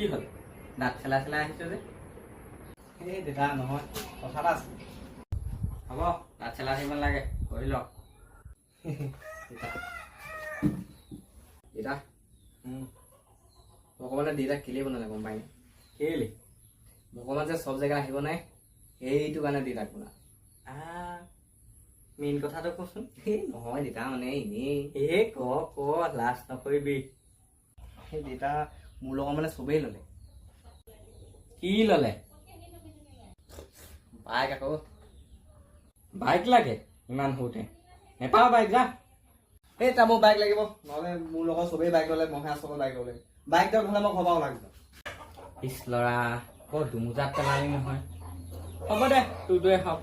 কি হ'ল দাঁত খেলাই খেলাই আহিছে যে এই দেউতা নহয় কথা এটা আছে হ'ব দাঁত খেলাই থাকিব নালাগে কৰি লওক দেউতা অকণমানে দেউতাক কেলেই বনালে গম পাইনে কেলে অকণমান যে চব জেগা আহিব নাই সেইটো কাৰণে দেউতাক বনা মেইন কথাটো কচোন এই নহয় দেউতা মানে এনেই এই ক লাজ নকৰিবি সেই দেউতা মোৰ লগত মানে চবেই ল'লে কি ল'লে বাইক আকৌ বাইক লাগে ইমান সৰুতে নেপাওঁ বাইক যা এই তাৰ মোৰ বাইক লাগিব নহ'লে মোৰ লগত চবেই বাইক ল'লে মহে চবৰ বাইক ল'লে বাইক দিয়ক নহ'লে মই ঘৰ লাগিব পিছ ল'ৰা দুমোজাত পেলালি নহয় হ'ব দে তোৰটোৱে হওক